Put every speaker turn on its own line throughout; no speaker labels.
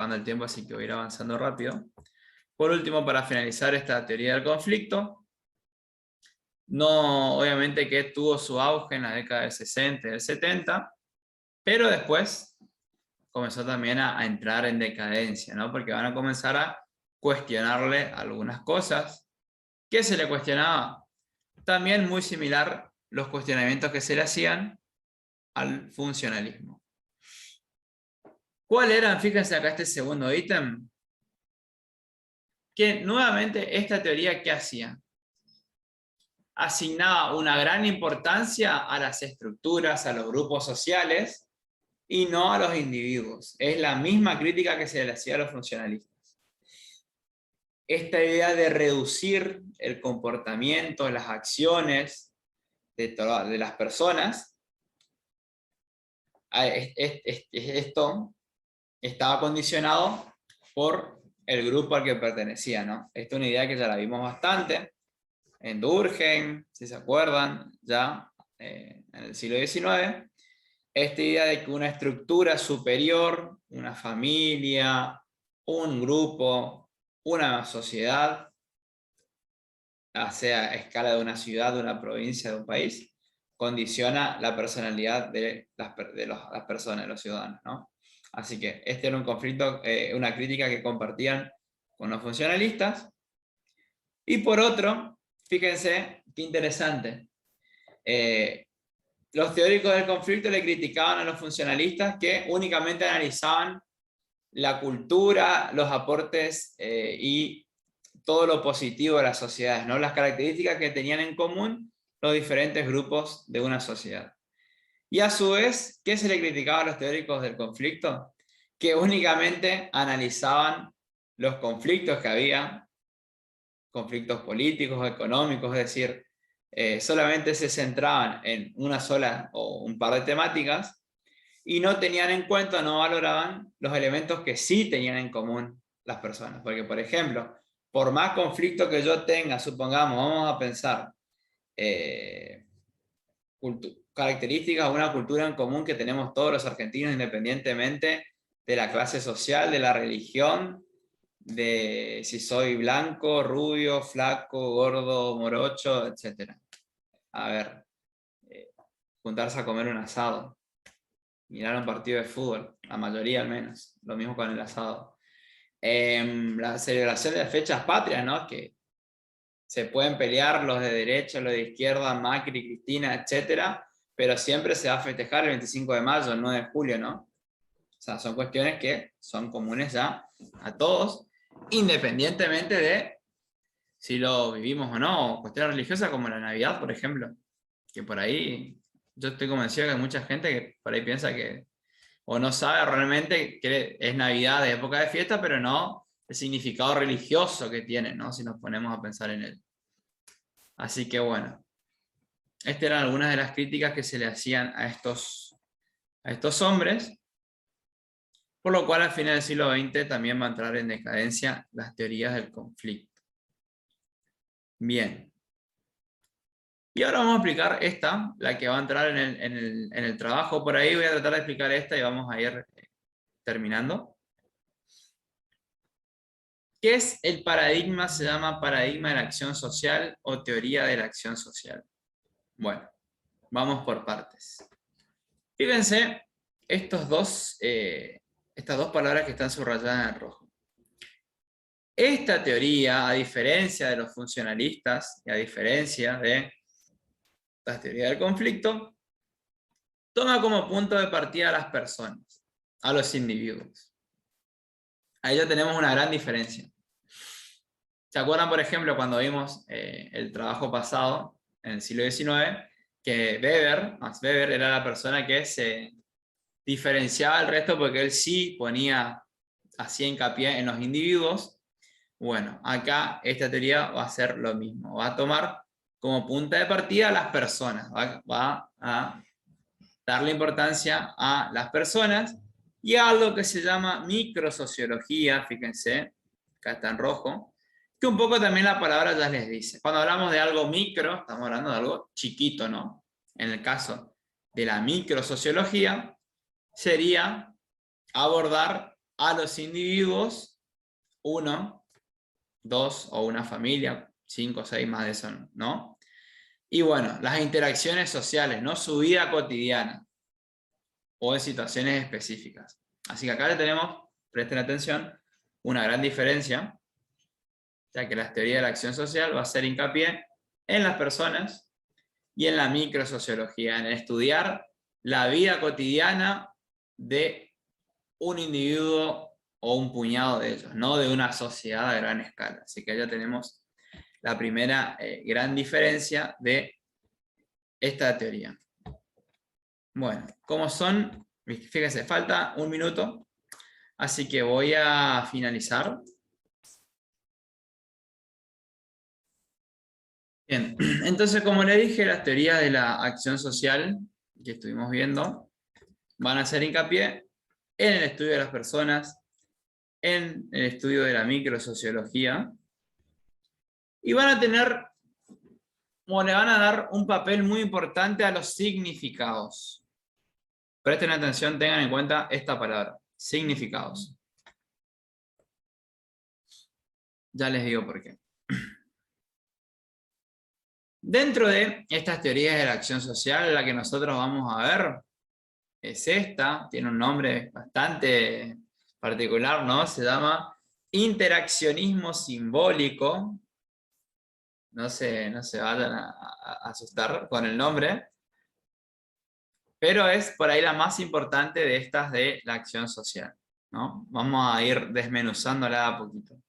escapando el tiempo, así que voy a ir avanzando rápido. Por último, para finalizar esta teoría del conflicto, no, obviamente que tuvo su auge en la década del 60 y del 70, pero después comenzó también a entrar en decadencia, ¿no? Porque van a comenzar a cuestionarle algunas cosas. ¿Qué se le cuestionaba? También muy similar los cuestionamientos que se le hacían al funcionalismo. ¿Cuál eran? Fíjense acá este segundo ítem. Que nuevamente esta teoría, ¿qué hacía? Asignaba una gran importancia a las estructuras, a los grupos sociales, y no a los individuos. Es la misma crítica que se le hacía a los funcionalistas. Esta idea de reducir el comportamiento, las acciones de las personas, esto estaba condicionado por el grupo al que pertenecía, ¿no? Esta es una idea que ya la vimos bastante en Durkheim, si se acuerdan, ya en el siglo XIX. Esta idea de que una estructura superior, una familia, un grupo, una sociedad, sea a escala de una ciudad, de una provincia, de un país, condiciona la personalidad de las personas, de los ciudadanos, ¿no? Así que este era un conflicto, una crítica que compartían con los funcionalistas. Y por otro, fíjense qué interesante, los teóricos del conflicto le criticaban a los funcionalistas que únicamente analizaban la cultura, los aportes y todo lo positivo de las sociedades, ¿no? Las características que tenían en común los diferentes grupos de una sociedad. Y a su vez, ¿qué se le criticaba a los teóricos del conflicto? Que únicamente analizaban los conflictos que había, conflictos políticos, económicos, es decir, solamente se centraban en una sola o un par de temáticas y no tenían en cuenta, no valoraban los elementos que sí tenían en común las personas. Porque, por ejemplo, por más conflicto que yo tenga, supongamos, vamos a pensar características de una cultura en común que tenemos todos los argentinos, independientemente de la clase social, de la religión, de si soy blanco, rubio, flaco, gordo, morocho, etc. A ver, juntarse a comer un asado, mirar un partido de fútbol, la mayoría al menos, lo mismo con el asado. La celebración de las fechas patrias, ¿no? Que se pueden pelear los de derecha, los de izquierda, Macri, Cristina, etc. Pero siempre se va a festejar el 25 de mayo, el 9 de julio, ¿no? O sea, son cuestiones que son comunes ya a todos, independientemente de si lo vivimos o no, cuestiones religiosas como la Navidad, por ejemplo, que por ahí yo estoy convencido que hay mucha gente que por ahí piensa que, o no sabe realmente que es Navidad de época de fiesta, pero no el significado religioso que tiene, ¿no? Si nos ponemos a pensar en él. Así que bueno, estas eran algunas de las críticas que se le hacían a estos hombres, por lo cual al final del siglo XX también va a entrar en decadencia las teorías del conflicto. Bien. Y ahora vamos a explicar esta, la que va a entrar en el trabajo. Por ahí voy a tratar de explicar esta y vamos a ir terminando. ¿Qué es el paradigma? Se llama paradigma de la acción social o teoría de la acción social. Bueno, vamos por partes. Fíjense estas dos palabras que están subrayadas en rojo. Esta teoría, a diferencia de los funcionalistas y a diferencia de la teoría del conflicto, toma como punto de partida a las personas, a los individuos. Ahí ya tenemos una gran diferencia. ¿Se acuerdan, por ejemplo, cuando vimos el trabajo pasado, en el siglo XIX, que Max Weber era la persona que se diferenciaba del resto porque él sí hacía hincapié en los individuos? Bueno, acá esta teoría va a hacer lo mismo, va a tomar como punta de partida a las personas, va a darle importancia a las personas y a algo que se llama microsociología, fíjense, acá está en rojo, que un poco también la palabra ya les dice. Cuando hablamos de algo micro, estamos hablando de algo chiquito, ¿no? En el caso de la microsociología, sería abordar a los individuos, 1, 2 o una familia, 5, 6, más de eso, ¿no? Y bueno, las interacciones sociales, ¿no? Su vida cotidiana o en situaciones específicas. Así que acá le tenemos, presten atención, una gran diferencia, ya que la teoría de la acción social va a hacer hincapié en las personas y en la microsociología, en estudiar la vida cotidiana de un individuo o un puñado de ellos, no de una sociedad a gran escala. Así que ya tenemos la primera gran diferencia de esta teoría. Bueno, como son, fíjense, falta 1 minuto, así que voy a finalizar. Bien, entonces como le dije, las teorías de la acción social que estuvimos viendo van a hacer hincapié en el estudio de las personas, en el estudio de la microsociología, y van a tener, o le van a dar un papel muy importante a los significados. Presten atención, tengan en cuenta esta palabra, significados. Ya les digo por qué. Dentro de estas teorías de la acción social, la que nosotros vamos a ver es esta, tiene un nombre bastante particular, ¿no? Se llama interaccionismo simbólico. No se vayan a asustar con el nombre, pero es por ahí la más importante de estas de la acción social, ¿no? Vamos a ir desmenuzándola a poquito.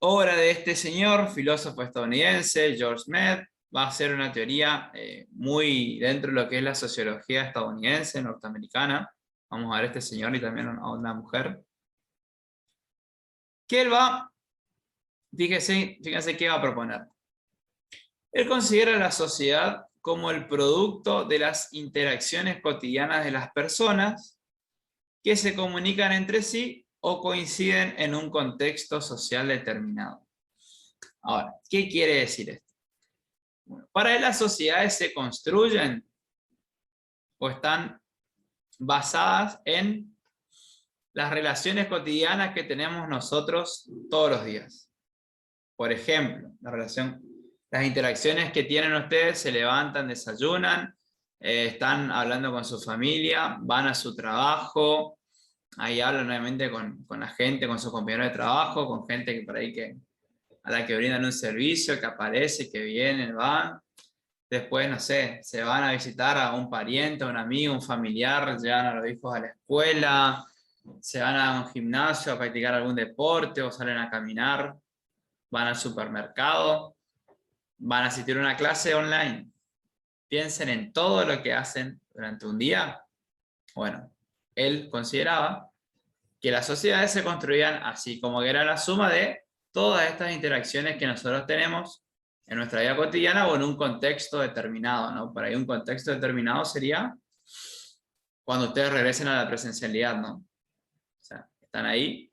Obra de este señor, filósofo estadounidense, George Mead, va a ser una teoría muy dentro de lo que es la sociología estadounidense, norteamericana. Vamos a ver a este señor y también a una mujer. Que él va, fíjense qué va a proponer. Él considera la sociedad como el producto de las interacciones cotidianas de las personas que se comunican entre sí o coinciden en un contexto social determinado. Ahora, ¿qué quiere decir esto? Bueno, para él las sociedades se construyen o están basadas en las relaciones cotidianas que tenemos nosotros todos los días. Por ejemplo, las interacciones que tienen ustedes, se levantan, desayunan, están hablando con su familia, van a su trabajo, ahí hablan nuevamente con la gente, con sus compañeros de trabajo, con gente que por ahí a la que brindan un servicio, que aparece, que vienen, van. Después, no sé, se van a visitar a un pariente, a un amigo, un familiar, llevan a los hijos a la escuela, se van a un gimnasio a practicar algún deporte o salen a caminar, van al supermercado, van a asistir a una clase online. Piensen en todo lo que hacen durante un día. Bueno, él consideraba que las sociedades se construían así, como que era la suma de todas estas interacciones que nosotros tenemos en nuestra vida cotidiana o en un contexto determinado, ¿no? Para ahí un contexto determinado sería cuando ustedes regresen a la presencialidad, ¿no? O sea, están ahí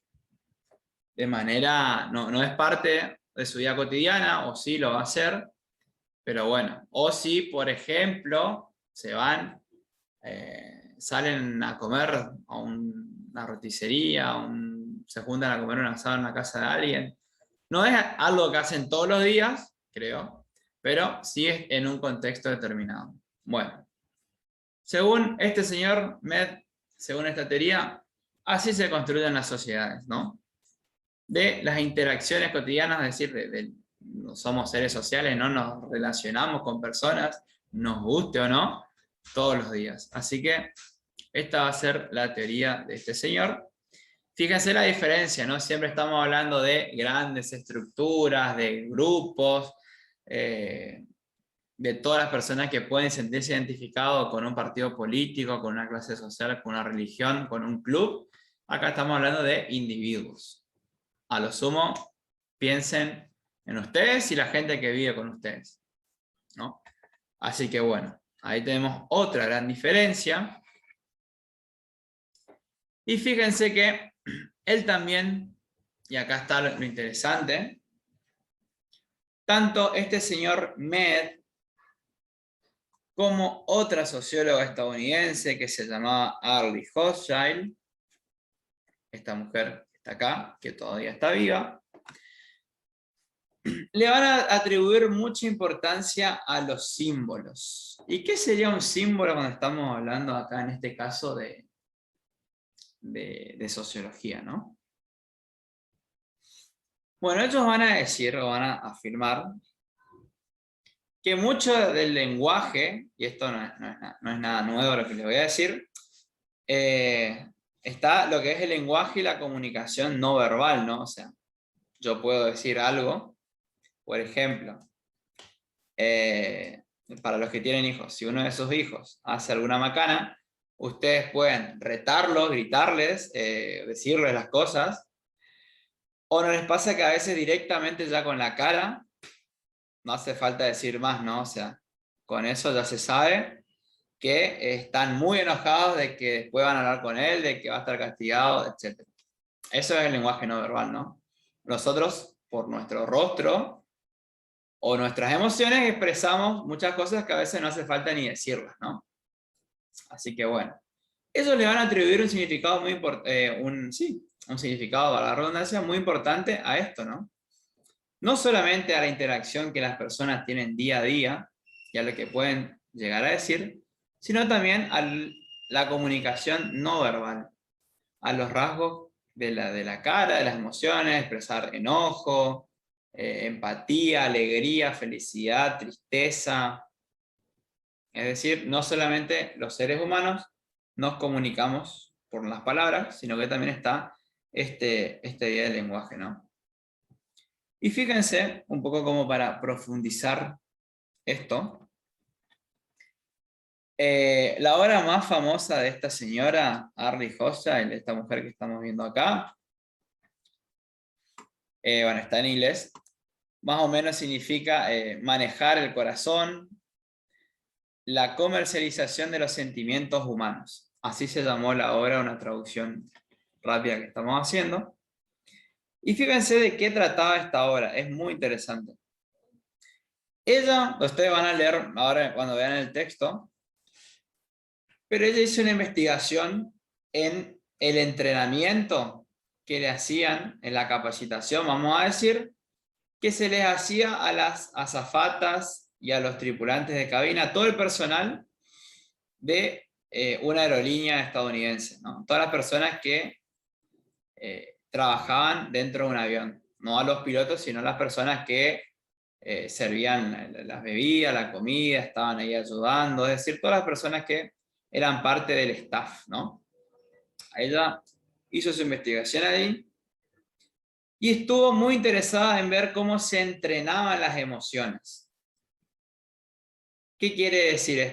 de manera, no es parte de su vida cotidiana, o sí lo va a hacer, pero bueno, o si, por ejemplo, se van, salen a comer a una roticería, se juntan a comer un asado en la casa de alguien. No es algo que hacen todos los días, creo, pero sí es en un contexto determinado. Bueno, según este señor Med, según esta teoría, así se construyen las sociedades, ¿no? De las interacciones cotidianas, es decir, no somos seres sociales, no nos relacionamos con personas, nos guste o no, todos los días. Así que esta va a ser la teoría de este señor. Fíjense la diferencia, ¿no? Siempre estamos hablando de grandes estructuras, de grupos, de todas las personas que pueden sentirse identificados con un partido político, con una clase social, con una religión, con un club. Acá estamos hablando de individuos. A lo sumo, piensen en ustedes y la gente que vive con ustedes, ¿no? Así que bueno, ahí tenemos otra gran diferencia. Y fíjense que él también, y acá está lo interesante, tanto este señor Mead como otra socióloga estadounidense que se llamaba Arlie Hochschild, esta mujer que está acá, que todavía está viva, le van a atribuir mucha importancia a los símbolos. ¿Y qué sería un símbolo cuando estamos hablando acá, en este caso, de sociología, ¿no? Bueno, ellos van a decir, o van a afirmar, que mucho del lenguaje, y esto no es nada nuevo lo que les voy a decir, está lo que es el lenguaje y la comunicación no verbal, ¿no? O sea, yo puedo decir algo, por ejemplo, para los que tienen hijos, si uno de sus hijos hace alguna macana, ustedes pueden retarlos, gritarles, decirles las cosas, o no les pasa que a veces directamente ya con la cara, no hace falta decir más, ¿no? O sea, con eso ya se sabe que están muy enojados de que después van a hablar con él, de que va a estar castigado, etc. Eso es el lenguaje no verbal, ¿no? Nosotros, por nuestro rostro o nuestras emociones, expresamos muchas cosas que a veces no hace falta ni decirlas, ¿no? Así que bueno, ellos le van a atribuir un significado muy importante, un significado, a la redundancia, muy importante a esto, ¿no? No solamente a la interacción que las personas tienen día a día y a lo que pueden llegar a decir, sino también a la comunicación no verbal, a los rasgos de la cara, de las emociones, expresar enojo, empatía, alegría, felicidad, tristeza. Es decir, no solamente los seres humanos nos comunicamos por las palabras, sino que también está este día del lenguaje, ¿no? Y fíjense, un poco como para profundizar esto, la obra más famosa de esta señora, Arlie Hochschild, esta mujer que estamos viendo acá, bueno, está en inglés, más o menos significa manejar el corazón, la comercialización de los sentimientos humanos. Así se llamó la obra, una traducción rápida que estamos haciendo. Y fíjense de qué trataba esta obra, es muy interesante. Ella, ustedes van a leer ahora cuando vean el texto, pero ella hizo una investigación en el entrenamiento que le hacían, en la capacitación, vamos a decir, que se les hacía a las azafatas y a los tripulantes de cabina, a todo el personal de una aerolínea estadounidense, ¿no? Todas las personas que trabajaban dentro de un avión, no a los pilotos, sino a las personas que servían las bebidas, la comida, estaban ahí ayudando, es decir, todas las personas que eran parte del staff, ¿no? Ella hizo su investigación ahí y estuvo muy interesada en ver cómo se entrenaban las emociones. ¿Qué quiere decir esto?